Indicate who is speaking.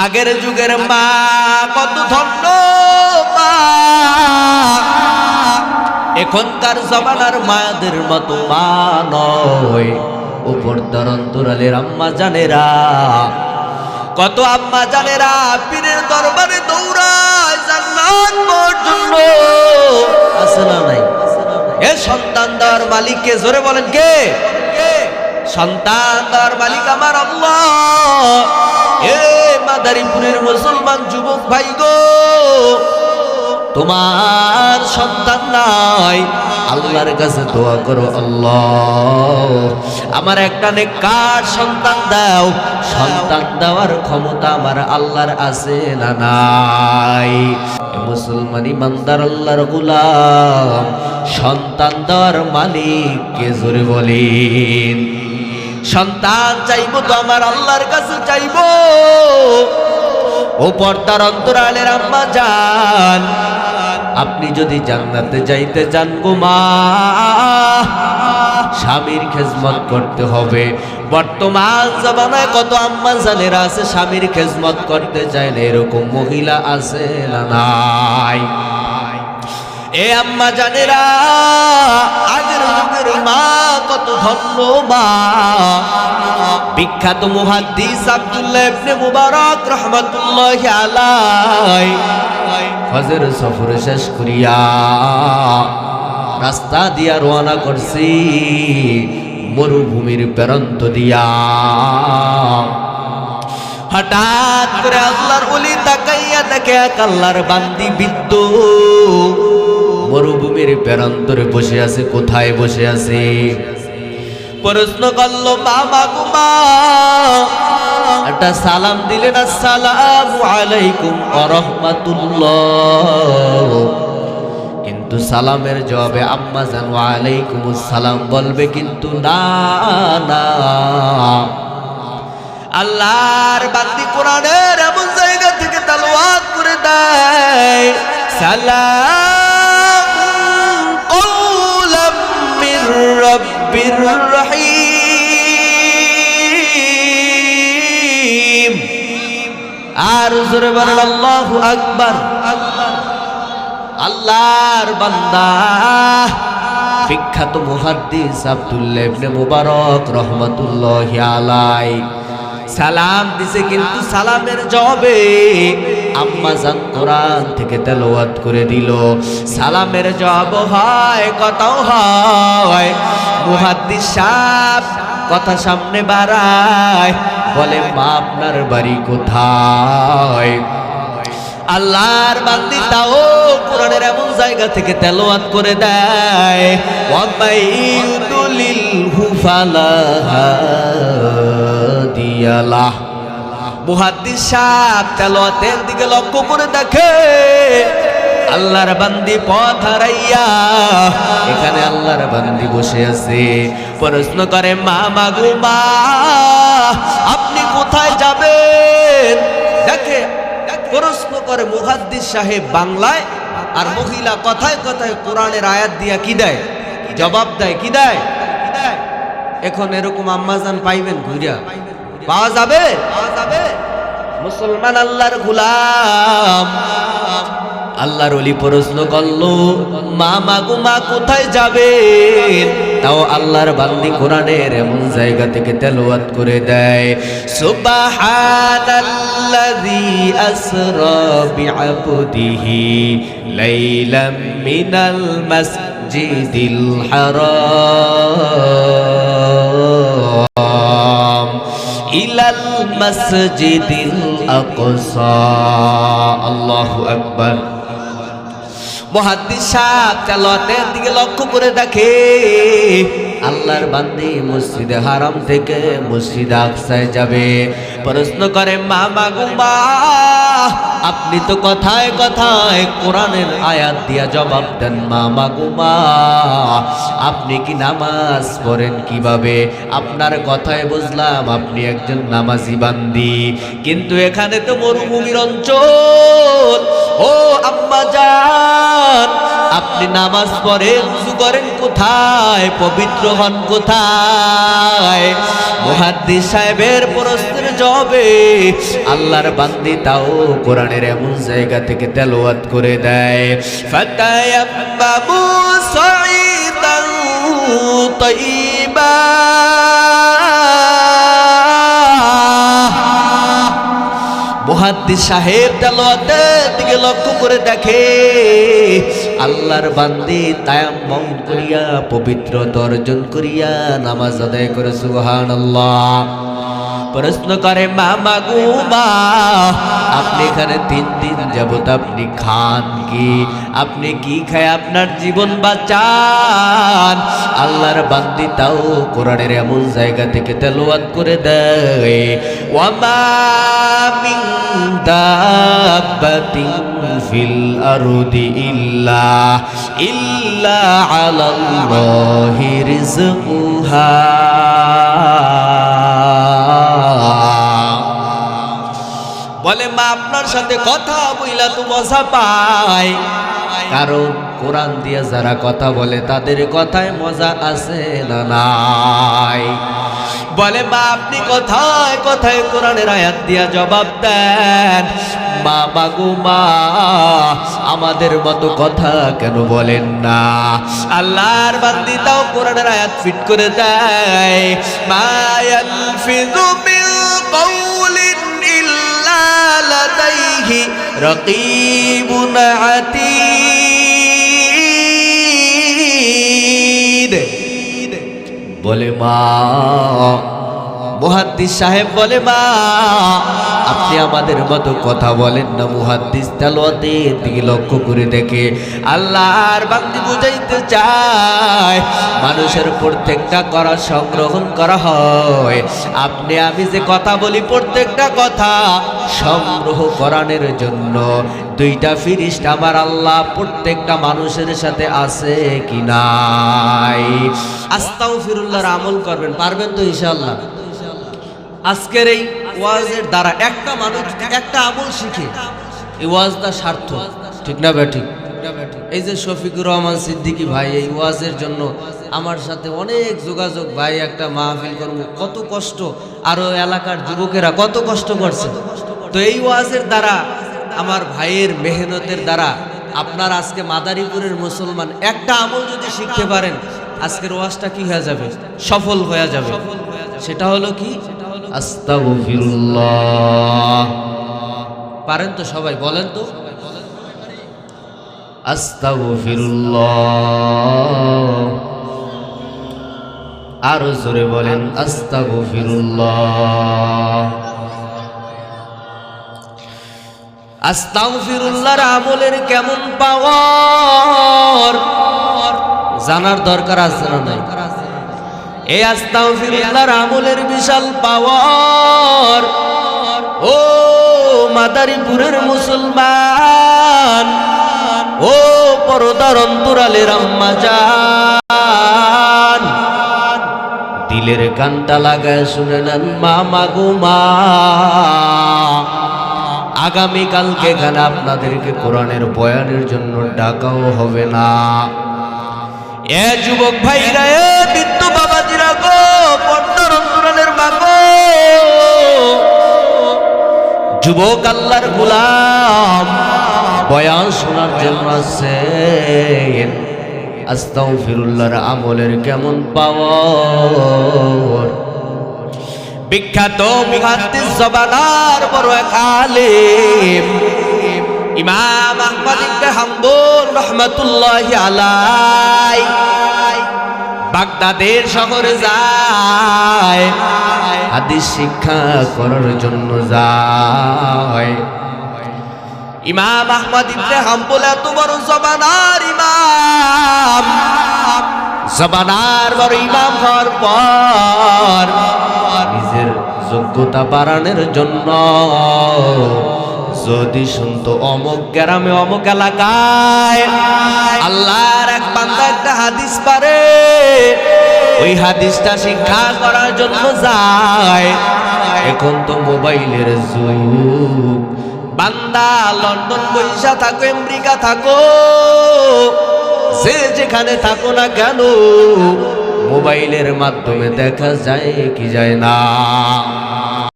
Speaker 1: আগের যুগের মা কত ধন্য মা, এখনকার জমানার মায়েদের মতো মা নয়। উপর দরন্তরালের আম্মা জানেরা, কত আম্মা জানেরা পীরের দরবারে দৌড়ায় জান্নাত পর্যন্ত। আছে না নাই? এ সন্তান দেওয়ার মালিক কে? জোরে বলেন কে? সন্তান দেওয়ার মালিক আমার আল্লাহ। এ মাদারীপুরের মুসলমান যুবক ভাই গো, তোমার সন্তান নাই, আল্লাহর কাছে দোয়া করো, আল্লাহ আমার একটা নেককার সন্তান দাও। সন্তান দেওয়ার ক্ষমতা আমার আল্লাহর আছে না নাই? মুসলমান ইমানদার আল্লাহর গোলাম, সন্তান দেওয়ার মালিক কে? জোরে বলেন। সন্তান চাইবো তো আমার আল্লাহর কাছে চাইবো। ও পর্দার অন্তরালের আম্মা জান, আপনি যদি জান্নাতে যাইতে চান গো মা, স্বামীর খেজমত করতে হবে। বর্তমান জামানায় কত আম্মা জানেরা আছে স্বামীর খেজমত করতে চায় না, এরকম মহিলা আছে না নাই? এ আম্মা জানেরা, আগের যুগের মা কত ধন্য মা। বিখ্যাত মুহাদ্দিস আব্দুল্লাহ ইবনে মুবারক রাহমাতুল্লাহি আলাইহি ফজর সফর শেষ করিয়া রাস্তা দিয়া রওনা করছি মরুভূমির প্রান্ত দিয়া। হঠাৎ করে আল্লাহর ওলি তাকাইয়া দেখে এক আল্লাহর বান্দি বৃদ্ধ মরুভূমির প্রান্তরে বসে আছে। কোথায় বসে আছে? প্রশ্ন করলো, মামা গুমা একটা সালাম দিলেন, আসসালামু আলাইকুম ওয়া রাহমাতুল্লাহ। কিন্তু সালামের জবাবে আম্মা জান ওয়া আলাইকুমুস সালাম বলবে, কিন্তু না না। আল্লাহর বান্দি কোরআনের এমন জায়গা থেকে তেলাওয়াত করে দেয়, সালাম কওলাম মির রাব্বির রহিম। আর জোরে বলেন আল্লাহু আকবার। আল্লাহর বান্দা বিখ্যাত মুহাদ্দিস আব্দুল্লাহ ইবনে মুবারক রাহমাতুল্লাহি আলাইহি সালাম দিছে, কিন্তু সালামের জবাবে আম্মা জান কোরআন থেকে তেলাওয়াত করে দিল। সালামের জবাব হয়, কথাও হয়। মুহাদ্দিস সাহেব কথা সামনে বাড়ায়, বলে মা আপনার বাড়ি কোথায়? আল্লাহর বান্দি তাও কোরআনের এমন জায়গা থেকে তেলাওয়াত করে দেয়, ওয়াবাইদুলিল হুফালা হাদিয়ালাহ। মুহাদ্দিস সাহেব তেলাওয়াতের দিকে লক্ষ্য করে দেখে আল্লাহর বান্দি পথ হারাইয়া এখানে আল্লাহর বান্দি বসে আছে। প্রশ্ন করে, মামা গো মা আপনি কোথায় যাবেন? দেখে প্রশ্ন করে মুহাদ্দিস সাহেব বাংলায়, আর মহিলা কথায় কথায় কোরআনের আয়াত দিয়া কি দেয়? জবাব দেয়। কি দেয়? এখন এরকম আম্মাজান পাইবেন ঘুরিয়া? পাওয়া যাবে? মুসলমান আল্লাহর গোলাম, আল্লাহর ওলি প্রশ্ন করলো, মামা গো মা কোথায় যাবেন? তাও আল্লাহর বান্দি কোরআনের এমন জায়গা থেকে তেলাওয়াত করে দেয়, সুবহানাল্লাযী আসরা বিআবদিহি লাইলাম মিনাল মাসজিদিল হারাম ইলাল মাসজিদিল আকসা। আল্লাহু আকবার। মুহাদ্দিস সাহেব তেলাওয়াতের দিকে লক্ষ্য করে দেখে আল্লাহর বান্দি মসজিদে হারাম থেকে মসজিদে আকসায় যাবে। প্রশ্ন করে, মামা গো মা আপনি তো কথায় কথায় কোরআনের আয়াত দিয়া জবাব দেন, মামা গো মা আপনি কি নামাজ পড়েন কিভাবে? আপনার কথায় বুঝলাম আপনি একজন নামাজি বান্দি, কিন্তু এখানে তো মরুভূমির অঞ্চল। ও আম্মা জান, আপনি নামাজ পড়েন, ওযু করেন কোথায়, পবিত্র হন কোথায়? মুহাদ্দিস সাহেবের প্রশ্নের জবাবে আল্লাহর বান্দি তাও কোরআনের এমন জায়গা থেকে তেলাওয়াত করে দেয়, ফাতায়াম্মামু সাঈদান তাইয়্যিবা। মুহাদ্দিস সাহেব তেলাওয়াতের দিকে লক্ষ্য করে দেখে আল্লাহর বান্দি তায়াম্মুম করিয়া পবিত্রতা অর্জন করিয়া নামাজ আদায় করে। সুবহানাল্লাহ। প্রশ্ন করে মামা গো মা, আপনি এখানে 3 দিন যাবত আপনি খান কি? আপনি কি খায় আপনার জীবন বাঁচান? আল্লাহর বান্দি তাও কোরআনের এমন জায়গা থেকে তেলাওয়াত করে দেয়, ওয়ামা মিন দাব্বাতিন ফিল আরদি ইল্লা আলাল্লাহি রিজকুহা। বলে মা, আপনার সাথে কথা বইলা তো মজা পাই, কারণ কোরআন দিয়ে যারা কথা বলে তাদের কথায় মজা আছে না নাই? বলে মা, আপনি কথায় কথায় কোরআনের আয়াত দিয়া জবাব দেন। মা মাগো মা, আমাদের মতো কথা কেন বলেন না? আল্লাহর বান্দি তাও কোরআনের আয়াত ফিট করে দেয়, মা ইয়ালফিযু মিন কাওলিন ইল্লা লাদাইহি রাকীবুন আতীদ। বলে মা, মুহাদ্দিস সাহেব বলে মা, আপনি আমাদের মতো কথা বলেন না। মুহাদ্দিস তেলাওয়াতের দিকে লক্ষ্য করে দেখে আল্লাহর বান্দি বুঝাইতে চায় মানুষের প্রত্যেকটা করা সংগ্রহণ করা হয়। আপনি আমি যে কথা বলি প্রত্যেকটা কথা সংগ্রহ করানোর জন্য 2টা ফেরেশতা আমার আল্লাহ প্রত্যেকটা মানুষের সাথে আছে কি নাই? আস্তাগফিরুল্লাহর আমল করবেন, পারবেন তো ইনশাআল্লাহ? আজকের এই ওয়াজের দ্বারা একটা মানুষ একটা আমল শিখে এই ওয়াজটা সার্থক, ঠিক না বেঠিক? এই যে শফিকুর রহমান সিদ্দিকী ভাই এই ওয়াজের জন্য আমার সাথে অনেক যোগাযোগ, ভাই একটা মাহফিল করব, কত কষ্ট, আরো এলাকার যুবকেরা কত কষ্ট করছে। তো এই ওয়াজের দ্বারা আমার ভাইয়ের মেহনতের দ্বারা আপনার আজকে মাদারীপুরের মুসলমান একটা আমল যদি শিখতে পারেন, আজকের ওয়াজটা কি হয়ে যাবে? সফল হয়ে যাবে। সেটা হলো কি? আস্তাগফিরুল্লাহ। পারেন তো সবাই? বলেন তো, আস্তাগফিরুল্লাহ। আরো জোরে বলেন, আস্তাগফিরুল্লাহ। আস্তাগফিরুল্লাহর আমলের কেমন পাওয়ার জানার দরকার আছে না নাই? এই আস্তাগফিরুল্লাহর আমলের বিশাল পাওয়ার। ও মাদারীপুরের মুসলমান, ও পরদার অন্তরালের আম্মা জান, দিলের কানটা লাগায় শুনে নেন মা মাগো মা, আগামীকালকে এখানে আপনাদেরকে কোরআনের বয়ানের জন্য ডাকাও হবে না। এ যুবক ভাইরা, এ বৃদ্ধ বাবাজিরা গো, পর্দার অন্তরালের মা গো, যুবক আল্লাহর গোলাম বয়ান শোনার জন্য আছেন। আস্তাগফিরুল্লাহর আমলের কেমন পাওয়ার। বিখ্যাত মুহাদ্দিস জবানার বড় এক আলেম ইমাম আহমদ ইবনে হাম্বল রাহমাতুল্লাহি আলাইহি বাগদাদের শহরে যায়, হাদিস শিক্ষা করার জন্য যায়। ইমাম আহমদ ইবনে হাম্বল এত বড় জবানার ইমাম, জবানার বড় ইমাম হওয়ার পর নিজের যোগ্যতা বাড়ানোর জন্য যদি শুনতো অমুক গ্রামে অমুক এলাকায় আল্লাহর এক বান্দা একটা হাদিস পারে, ওই হাদিসটা শিক্ষা করার জন্য যায়। এখন তো মোবাইলের যুগ, বান্দা লন্ডন বৈশা থাকো, আমেরিকা থাকো, যে যেখানে থাকো না কেন মোবাইলের মাধ্যমে দেখা যায় কি যায় না?